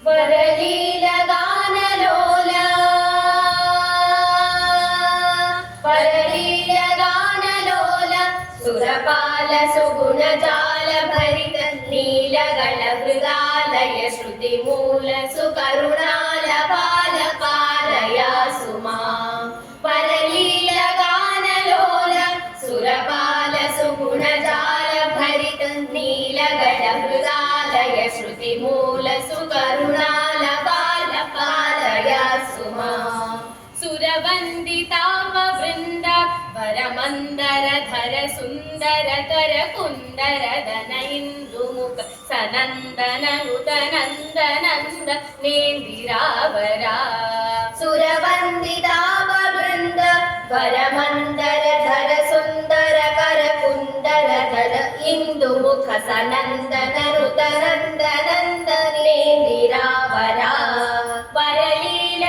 वरलीलगानलोला वरलीलगानलोला सुरपाल सुगुणजाल भरित नीलगण मृगालय श्रुतिमूल सुकरुणाल बाल पालय सुमा वरलीलगानलोल सुरपाल सुगुणजाल भरित नीलगण मृगालय श्रुतिमूल सुकरुणाल बाल पालय सुमा सुरवन्दिताव वृन्द वरमन्दर धर सुन्दर कर कुन्दर दन इन्दुमुख सनन्दन नुतनन्दनन्द नेन्दिरावरा सुरवन्दिताव वृन्द वरमन्दर धर सुन्दर कर कुन्दर धर इन्दुमुख सनन्दन नुतनन्दनन्द नेन्दिरावरा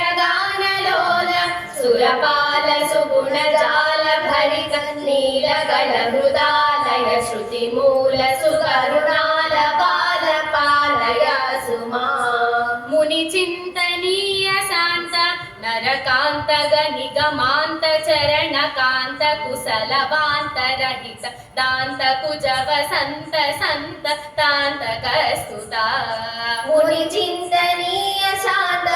वरलीलगानलोल सुरपाल सुगुणजाल भरित नीलगण मृगालय श्रुतिमूल सुकरुणाल बाल पालय सुमा मुनिचिन्तनीय शान्त नरकान्त गनिगमान्त चरणकान्त कुशलवान्त रहित दान्त कुजव सन्त सन्त तान्तकस्तुता मुनिचिन्तनीय शान्त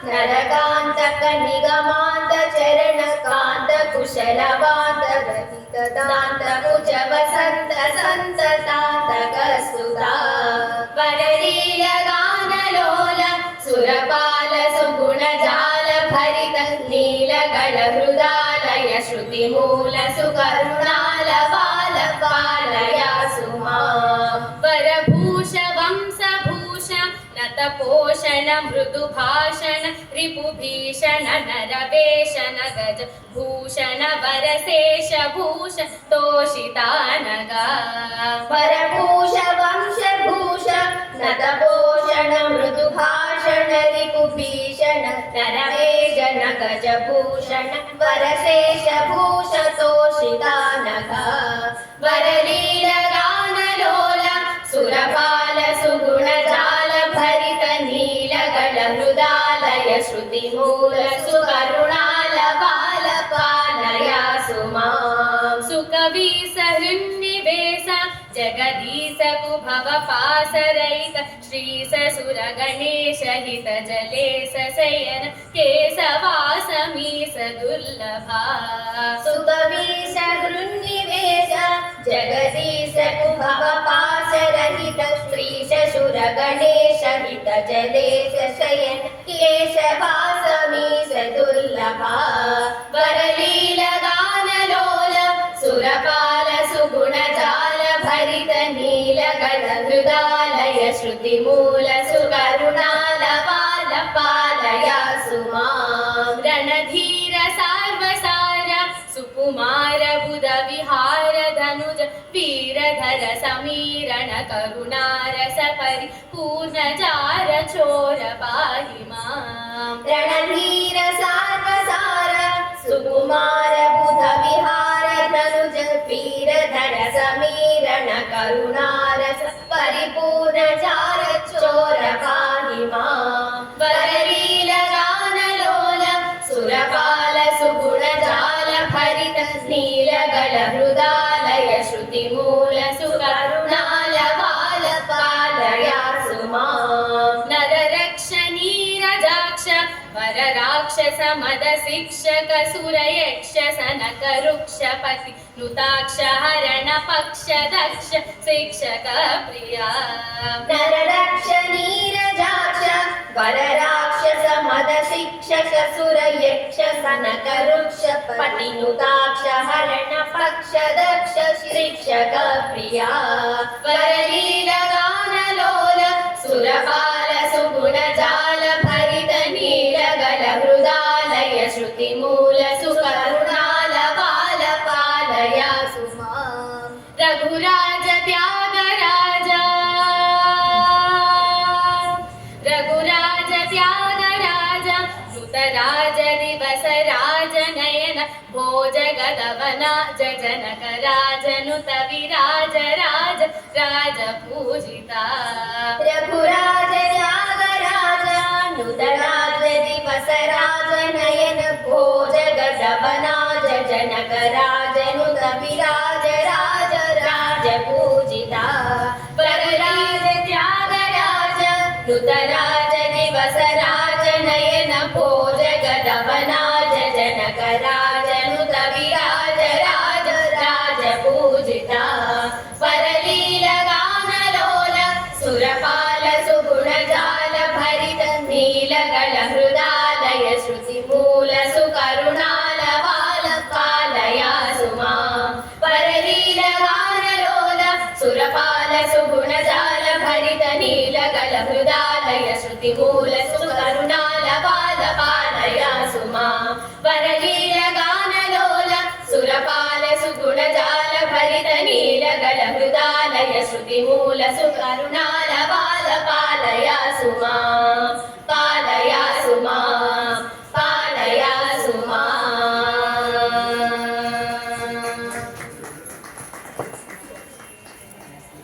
नरकान्त गनिगमान्त चरणकान्त कुशलवान्त रहित दान्त कुजव सन्त सन्त तान्तकस्तुता वरलीलगानलोल सुरपाल सुगुणजाल भरित नीलगण मृगालय श्रुतिमूल सुकरुणाल बाल पालय सुमा वरभूष वंशभूष नतपोषण मृदुभाषण रिपुभीषण नरवेषण गज भूषण वरशेष भूष तोषितानगा वरभूष वंशभूष नतपोषण मृदुभाषण रिपुभीषण नरवेषण गज भूषण वरशेष भूष तोषितानगा वरलीलगानलोल सुरपाल सुगुणजाल भरित नीलगण मृगालय श्रुतिमूल सुकरुणाल बाल पालय सुमा सुकवीस हृन्निवेश जगदीश कुभव पासरैक श्रीस सुर गणेश हित जलेश शयन केशवास मीस दुर्लभा सुकवीस हृन्निवेश जगदीश कुभव पासरहित श्रीश सुर गणेश हित जलेश शयन केशवास मीस दुर्लभा वरलीलगानलोल सुरपाल सुगुणजाल भरित नीलगण मृगालय श्रुतिमूल सुकरुणाल बाल पालय सुमा रणधीर सार्वसार सुकुमार बुध विहार धनुज वीरधर समीरण करुणारस परिपूर्ण जार चोर पाहि मां रणधीर सार्वसार सुकुमार बुध विहार धनुज वीरधर समीरण करुणारस परिपूर्ण जार चोर पाहि मां वरलीलगानलोल सुरपाल सुगुणजाल भरित नीलगण मृगालय श्रुतिमूल सुकरुणाल बाल पालय सुमा नररक्ष नीरजाक्ष वरराक्षस मद शिक्षक सुरयक्ष सनक रुक्षपति नुताक्ष हरण पक्ष दक्ष शिक्षक प्रिया नररक्ष नीरजाक्ष वरराक्षस मद शिक्षक सुरयक्ष सनक रुक्षपति नुताक्ष हरण पक्ष दक्ष शिक्षक प्रिया वरलीलगानलोल सुरपाल सुगुणजाल भरित नीलगण मृगालय श्रुतिमूल सुकरुणाल बाल पालय सुमा रघुराज त्यागराज रघुराज त्यागराज ऋतराज दिवस राज नयन भोज गदवना जनक राजनुत विराज राज राज पूजिता रघुराज त्यागराज जनक राजनुत विराज राज राज पूजिता वरराज त्यागराज नुतराज दिवस राज नयन भोज गदवनाज जनक राजनुत विराज राज राज पूजिता परलील गानलोल सुरपाल सुगुण जाल भरित नीलगल हृदालय श्रुति मूल सुकरुणाल बाल पालया सुमा परलील गानलोल सुरपाल सुगुण जाल भरित नीलगल हृदालय श्रुति मूल सुकरुणाल बाल पालया सुमा परलील गानलोल सुरपाल सुगुण जाल भरित नीलगल हृदालय श्रुति मूल सुकरुणाल बाल पालया सुमा